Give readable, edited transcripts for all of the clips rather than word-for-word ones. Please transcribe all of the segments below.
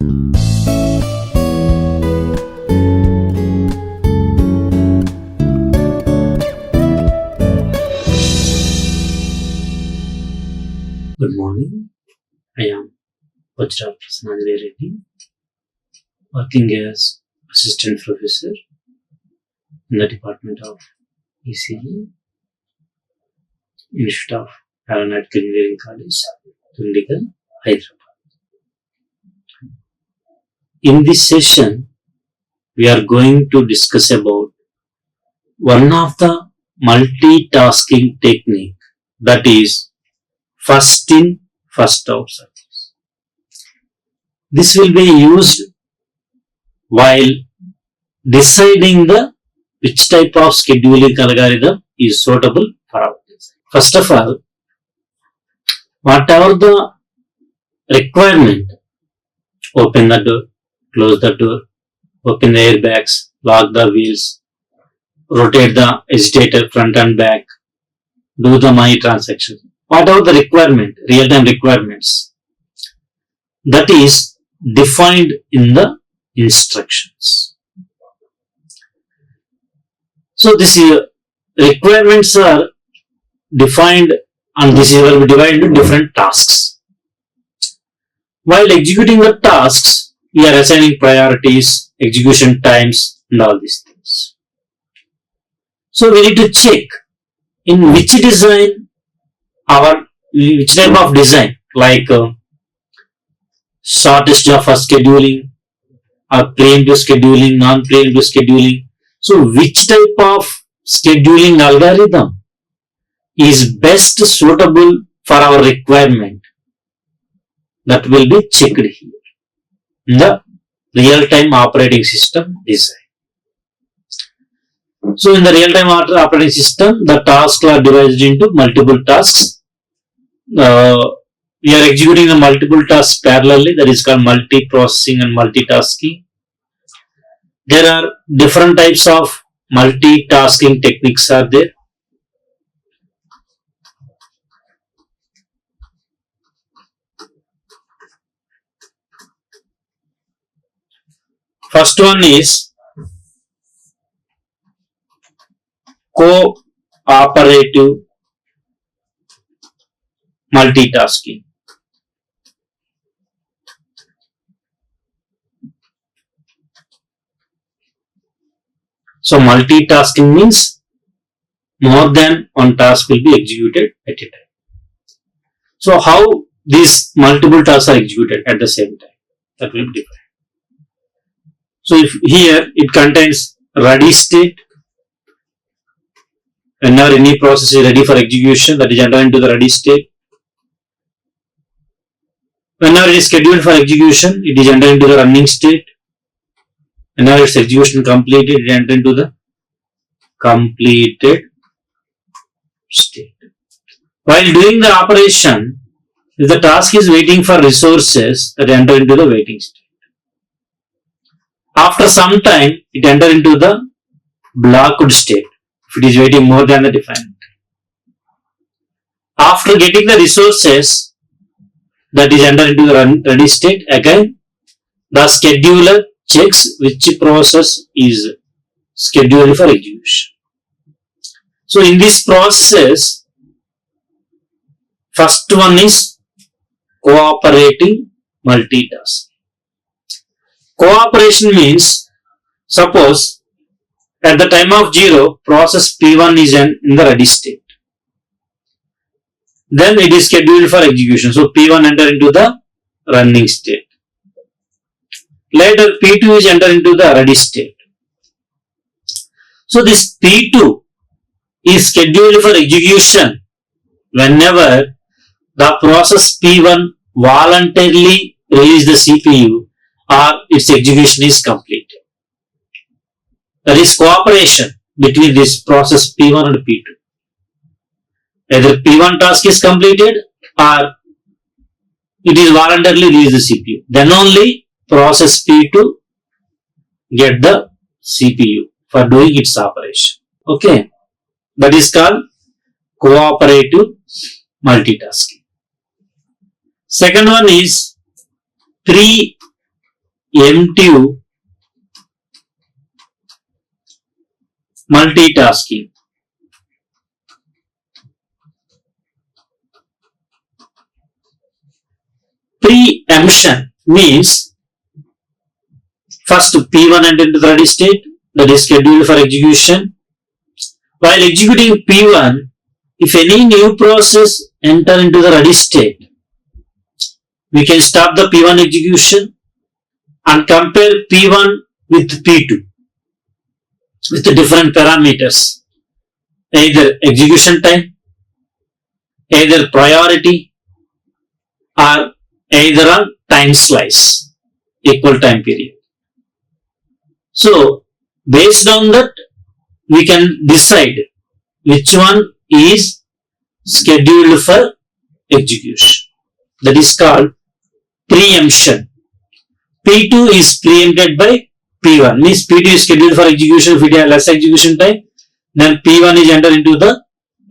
Good morning. I am Prasannanjaneya Reddy, working as Assistant Professor in the Department of ECE, Institute of Aeronautical Engineering College, Dundigal, Hyderabad. In this session, we are going to discuss about one of the multitasking technique, that is first in, first out service. This will be used while deciding which type of scheduling algorithm is suitable for our design. First of all, whatever the requirement, open the door, close the door, open the airbags, lock the wheels, rotate the agitator front and back, do the money transaction. Whatever the requirement, real-time requirements, that is defined in the instructions. So these requirements are defined and this will be divided into different tasks. While executing the tasks, we are assigning priorities, execution times and all these things. So we need to check in which design which type of design, like shortest of scheduling or preemptive scheduling, non-preemptive scheduling. So which type of scheduling algorithm is best suitable for our requirement, that will be checked here in the real-time operating system design. So in the real-time operating system, the tasks are divided into multiple tasks. We are executing the multiple tasks parallelly, that is called multi-processing and multitasking. There are different types of multitasking techniques are there. First one is cooperative multitasking. So multitasking means more than one task will be executed at a time. So how these multiple tasks are executed at the same time, that will be different. So if here it contains ready state, whenever any process is ready for execution, that is entered into the ready state. Whenever it is scheduled for execution, it is entered into the running state. Whenever its execution completed, it enters into the completed state. While doing the operation, if the task is waiting for resources, that enter into the waiting state. After some time, it enters into the blocked state, if it is waiting more than the defined time. After getting the resources, that is entered into the ready state, again the scheduler checks which process is scheduled for execution. So in this process, first one is cooperating multitasking. Cooperation means, suppose at the time of 0, process P1 is in the ready state. Then it is scheduled for execution. So P1 enter into the running state. Later P2 is enter into the ready state. So this P2 is scheduled for execution whenever the process P1 voluntarily release the CPU or its execution is completed. That is cooperation between this process P1 and P2. Either P1 task is completed or it is voluntarily release the CPU. Then only process P2 get the CPU for doing its operation. Okay, that is called cooperative multitasking. Second one is pre emptive multitasking. Preemption means first P1 enter into the ready state, that is scheduled for execution. While executing P1, if any new process enter into the ready state, we can stop the P1 execution and compare P1 with P2 with the different parameters, either execution time, either priority, or either on time slice, equal time period. So, based on that, we can decide which one is scheduled for execution. That is called preemption. P2 is preempted by P1, means P2 is scheduled for execution if it has less execution time, then P1 is entered into the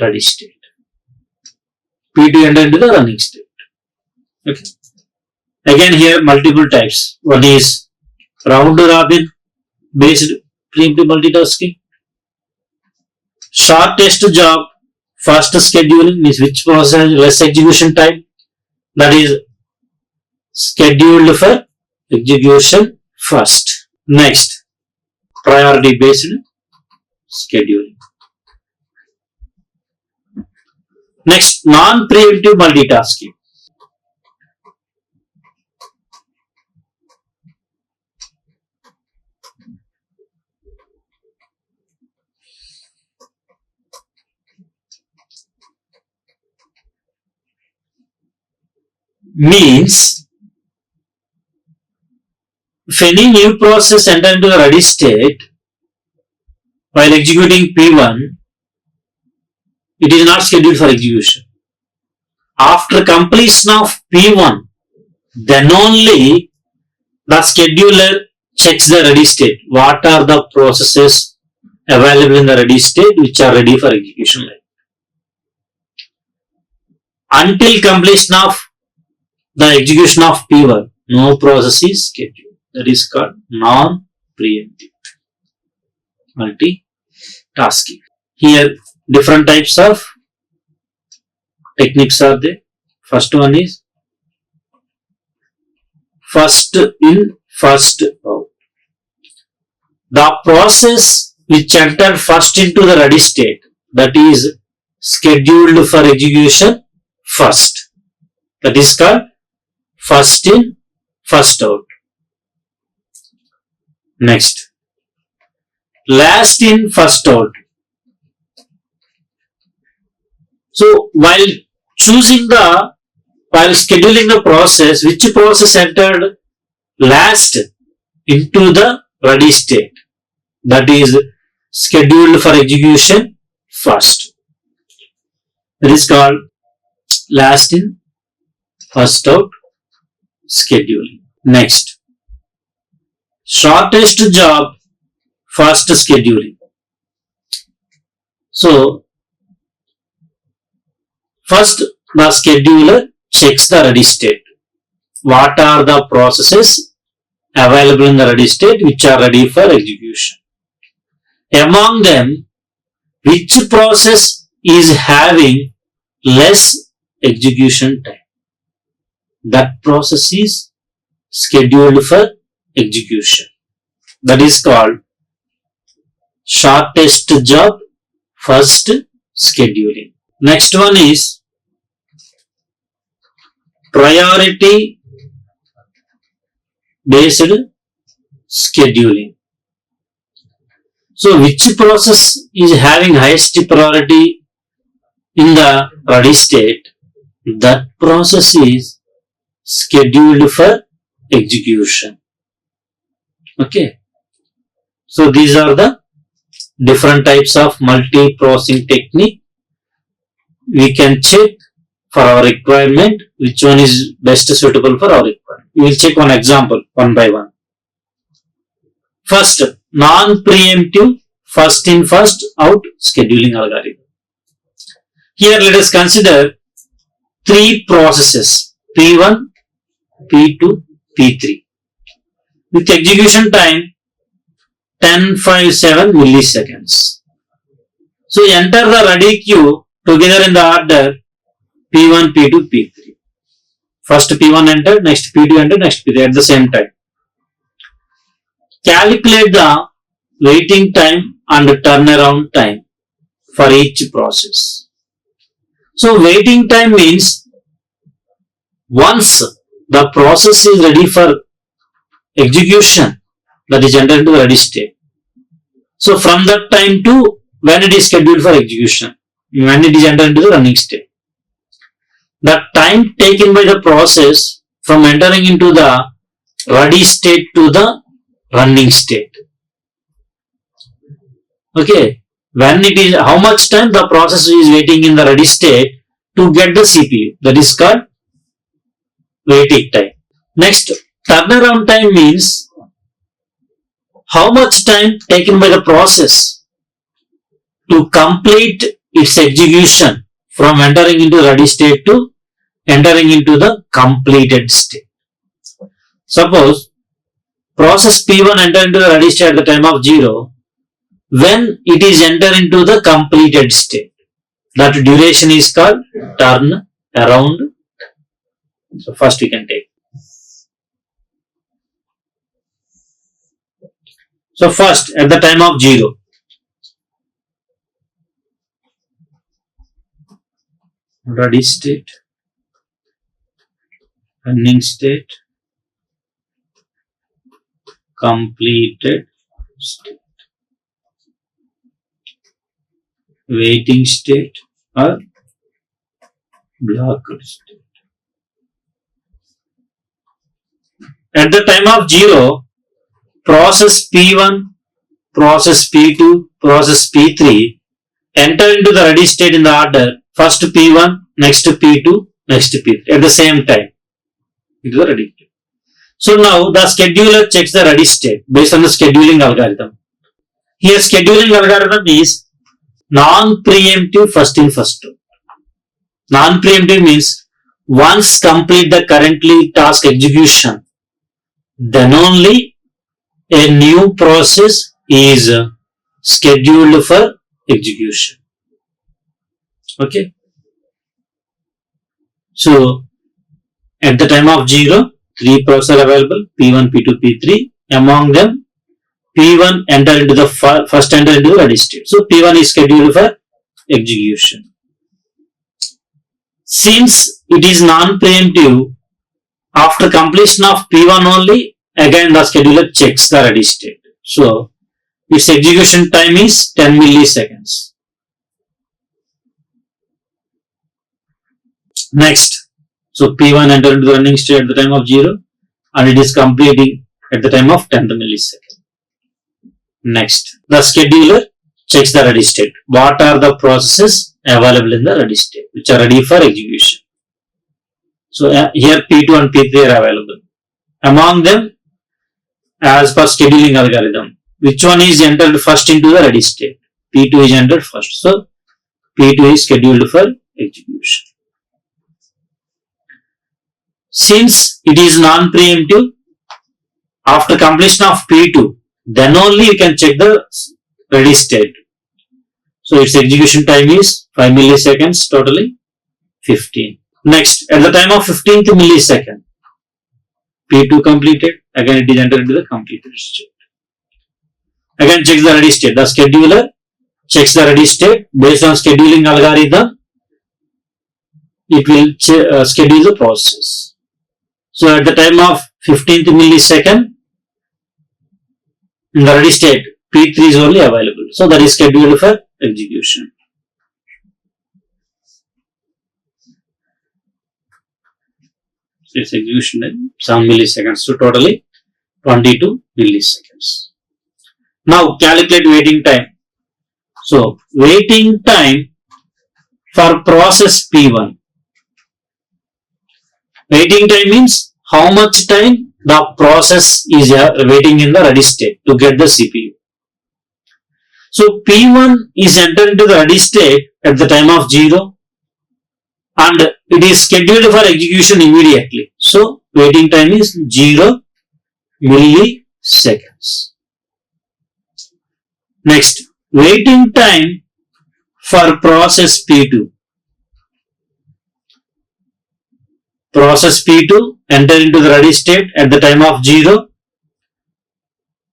ready state. P2 entered into the running state. Okay. Again here multiple types. One is round robin based preemptive multitasking. Shortest job fast scheduling means which process has less execution time, that is scheduled for execution first. Next, priority based scheduling. Next, non-preemptive multitasking. Means if any new process enter into the ready state while executing P1, it is not scheduled for execution. After completion of P1, then only the scheduler checks the ready state. What are the processes available in the ready state which are ready for execution? Until completion of the execution of P1, no process is scheduled. That is called non-preemptive multitasking. Here, different types of techniques are there. First one is first in, first out. The process which entered first into the ready state, that is scheduled for execution first. That is called first in, first out. Next, last in, first out. So, while scheduling the process, which process entered last into the ready state, that is scheduled for execution first. That is called last in, first out scheduling. Next, shortest job fast scheduling. So, first the scheduler checks the ready state. What are the processes available in the ready state which are ready for execution? Among them, which process is having less execution time? That process is scheduled for execution. That is called shortest job first scheduling. Next one is priority based scheduling. So, which process is having highest priority in the ready state? That process is scheduled for execution. Okay. So, these are the different types of multi-processing technique. We can check for our requirement which one is best suitable for our requirement. We will check one example one by one. First, non-preemptive first in, first out scheduling algorithm. Here let us consider three processes P1, P2, P3. with execution time 1057 milliseconds. So enter the ready queue together in the order P1, P2, P3. First P1 entered, next P2 entered, next P3 at the same time. Calculate the waiting time and turnaround time for each process. So waiting time means once the process is ready for execution, that is entered into the ready state. So from that time to when it is scheduled for execution, when it is entered into the running state. The time taken by the process from entering into the ready state to the running state. Okay, when it is, how much time the process is waiting in the ready state to get the CPU, that is called waiting time. Next, turnaround time means how much time taken by the process to complete its execution from entering into ready state to entering into the completed state. Suppose process P1 enter into the ready state at the time of 0, when it is enter into the completed state, that duration is called turn around. So first we can take. So first at the time of 0, ready state, running state, completed state, waiting state or blocked state. At the time of 0, process P1, process P2, process P3 enter into the ready state in the order first P1, next P2, next P3 at the same time. It is ready. So now the scheduler checks the ready state based on the scheduling algorithm. Here scheduling algorithm is non-preemptive first in first out. Non-preemptive means once complete the currently task execution, then only a new process is scheduled for execution. Okay. So at the time of 0, 3 processes are available, P1, P2, P3. Among them, P1 enter into the first enter into the ready state. So P1 is scheduled for execution. Since it is non-preemptive, after completion of P1 only, again the scheduler checks the ready state. So its execution time is 10 milliseconds. Next, so P1 entered into the running state at the time of 0 and it is completing at the time of 10th millisecond. Next, the scheduler checks the ready state. What are the processes available in the ready state which are ready for execution? So here P2 and P3 are available. Among them, as per scheduling algorithm, which one is entered first into the ready state? P2 is entered first. So P2 is scheduled for execution. Since it is non-preemptive, after completion of P2, then only you can check the ready state. So its execution time is 5 milliseconds, totally 15. Next, at the time of 15th millisecond, P2 completed, again it is entered into the completed state. Again checks the ready state. The scheduler checks the ready state. Based on scheduling algorithm, it will schedule the process. So at the time of 15th millisecond, in the ready state, P3 is only available. So that is scheduled for execution. So its execution time 7 milliseconds. So totally 22 milliseconds. Now calculate waiting time. So waiting time for process P1. Waiting time means how much time the process is waiting in the ready state to get the CPU. So P1 is entered into the ready state at the time of 0 and it is scheduled for execution immediately. So waiting time is 0 milliseconds. Next, waiting time for process P2. Process P2 enter into the ready state at the time of 0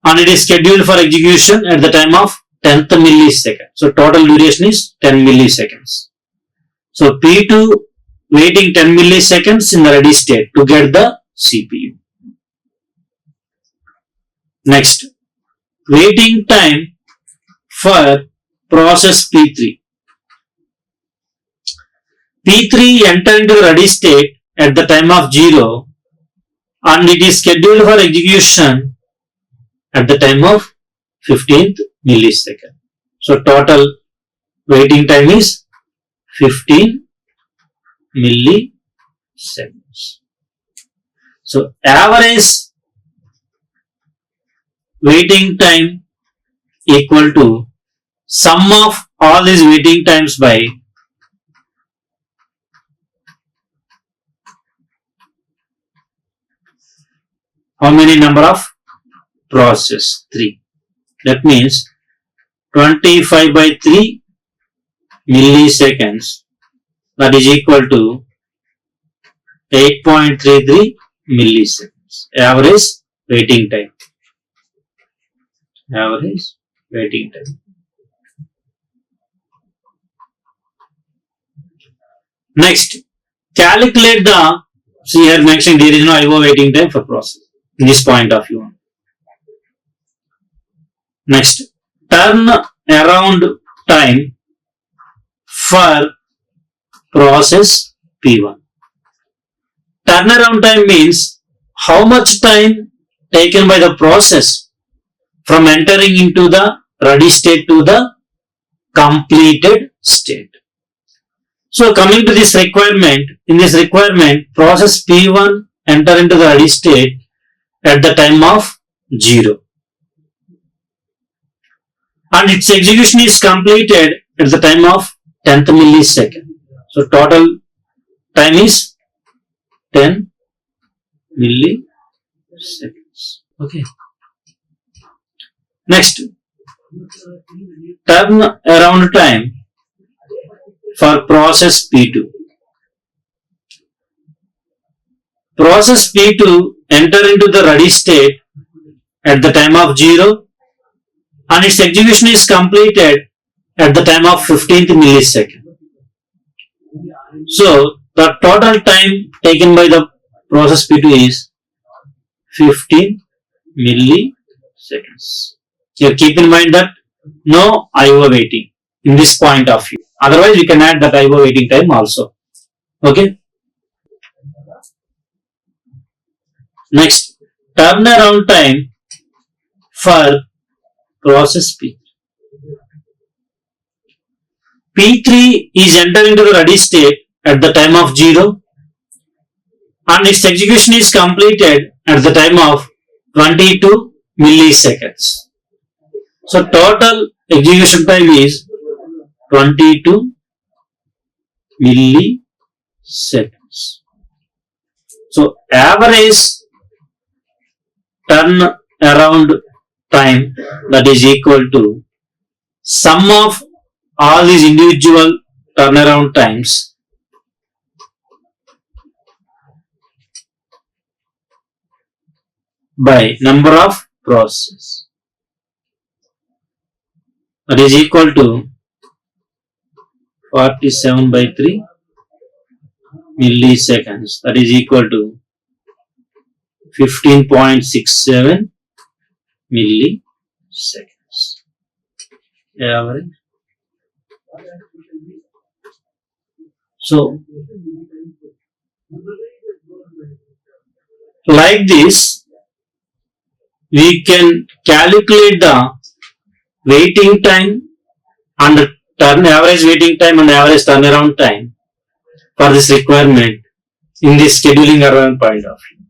and it is scheduled for execution at the time of 10th millisecond. So total duration is 10 milliseconds. So P2 waiting 10 milliseconds in the ready state to get the CPU. Next, waiting time for process P3. P3 enter into the ready state at the time of 0 and it is scheduled for execution at the time of 15th millisecond. So total waiting time is 15 milliseconds. So average waiting time equal to sum of all these waiting times by how many number of process? 3. That means 25 by 3 milliseconds, that is equal to 8.33 milliseconds. Average waiting time. Average waiting time. Next, calculate the, see here mentioned there is no IO waiting time for process in this point of view. Next, turn around time for process P1. Turnaround time means how much time taken by the process from entering into the ready state to the completed state. So coming to this requirement, in this requirement, process P1 enter into the ready state at the time of 0. And its execution is completed at the time of 10th millisecond. So total time is 10 milliseconds. Okay. Next, turn around time for process P2. Process P2 enter into the ready state at the time of 0 and its execution is completed at the time of 15th millisecond. So the total time taken by the process P2 is 15 milliseconds. Here keep in mind that no IO waiting in this point of view. Otherwise we can add that IO waiting time also. Okay. Next, turnaround time for process P3. P3 is entered into the ready state at the time of 0 and its execution is completed at the time of 22 milliseconds. So total execution time is 22 milliseconds. So average turn around time, that is equal to sum of all these individual turnaround times by number of processes, that is equal to 47 by 3 milliseconds, that is equal to 15.67 milliseconds. Average. So like this we can calculate the waiting time and the average waiting time and average turnaround time for this requirement in this scheduling around point of view.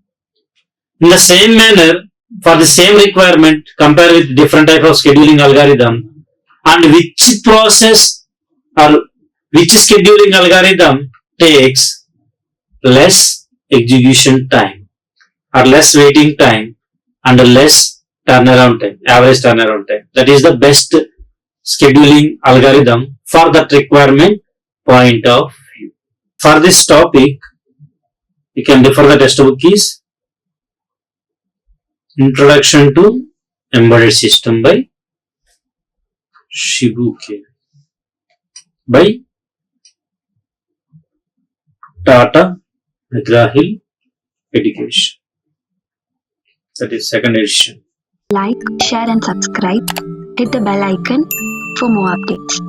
In the same manner, for the same requirement, compare with different type of scheduling algorithm and which process or which scheduling algorithm takes less execution time or less waiting time and less turnaround time, average turnaround time. That is the best scheduling algorithm for that requirement point of view. For this topic, you can refer the textbook is Introduction to Embedded System by Shibuke by Tata McGraw-Hill Education. That is second edition. Like, share and subscribe. Hit the bell icon for more updates.